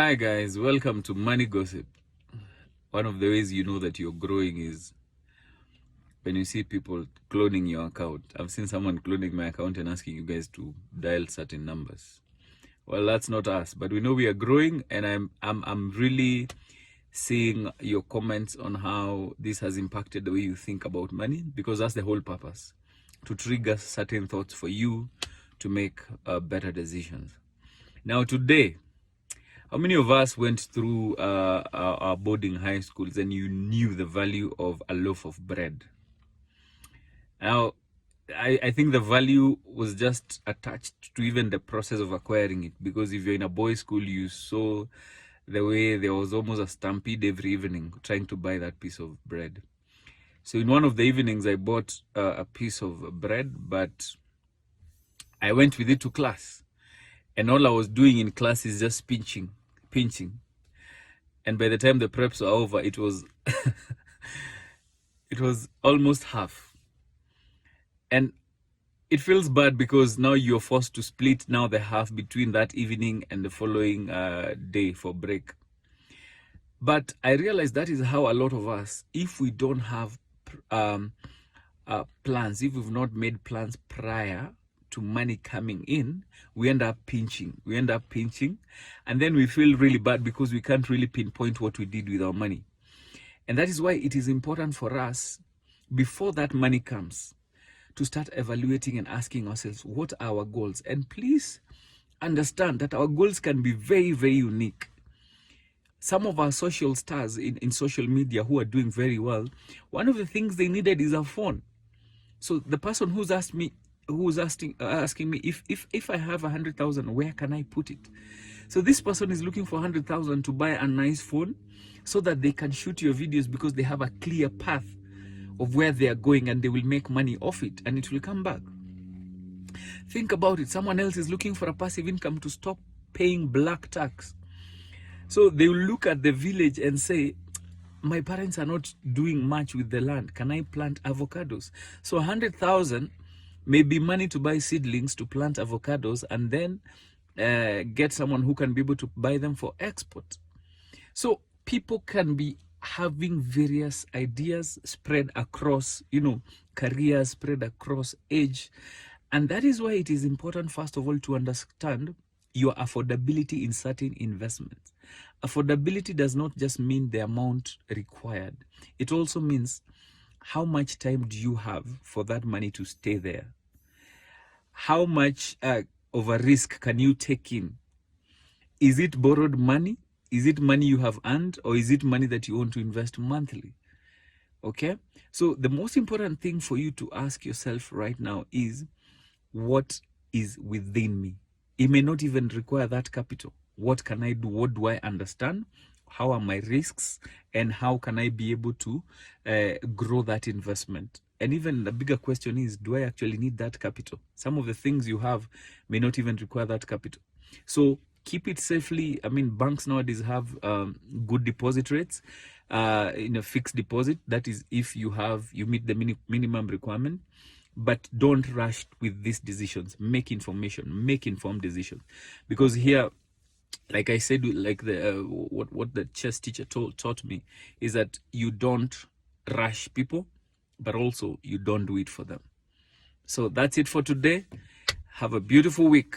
Hi guys, welcome to Money Gossip. One of the ways you know that you're growing is when you see people cloning your account. I've seen someone cloning my account and asking you guys to dial certain numbers. Well, that's not us, but we know we are growing, and I'm really seeing your comments on how this has impacted the way you think about money, because that's the whole purpose, to trigger certain thoughts for you to make better decisions. Now today, how many of us went through our boarding high schools and you knew the value of a loaf of bread? Now, I think the value was just attached to even the process of acquiring it, because if you're in a boys' school, you saw the way there was almost a stampede every evening trying to buy that piece of bread. So in one of the evenings, I bought a piece of bread, but I went with it to class. And all I was doing in class is just pinching. And by the time the preps were over, it was it was almost half. And it feels bad because now you're forced to split now the half between that evening and the following day for break. But I realize that is how a lot of us, if we don't have plans, if we've not made plans prior to money coming in, we end up pinching. And then we feel really bad because we can't really pinpoint what we did with our money. And that is why it is important for us, before that money comes, to start evaluating and asking ourselves, what are our goals? And please understand that our goals can be very, very unique. Some of our social stars in social media who are doing very well, one of the things they needed is a phone. So the person who's asking me if I have 100,000, where can I put it? So this person is looking for 100,000 to buy a nice phone so that they can shoot your videos, because they have a clear path of where they are going and they will make money off it and it will come back. Think about it. Someone else is looking for a passive income to stop paying black tax. So they will look at the village and say, my parents are not doing much with the land. Can I plant avocados? So 100,000 may be money to buy seedlings to plant avocados and then get someone who can be able to buy them for export. So people can be having various ideas spread across, careers, spread across age. And that is why it is important, first of all, to understand your affordability in certain investments. Affordability does not just mean the amount required. It also means how much time do you have for that money to stay there? How much of a risk can you take in? Is it borrowed money? Is it money you have earned, or is it money that you want to invest monthly? Okay? So the most important thing for you to ask yourself right now is, what is within me? It may not even require that capital. What can I do? What do I understand? How are my risks? And how can I be able to grow that investment? And even the bigger question is, do I actually need that capital? Some of the things you have may not even require that capital. So keep it safely. I mean, banks nowadays have good deposit rates in a fixed deposit. That is, if you meet the minimum requirement. But don't rush with these decisions. Make informed decisions. Because here, like I said, like what the chess teacher taught me is that you don't rush people, but also you don't do it for them. So that's it for today. Have a beautiful week.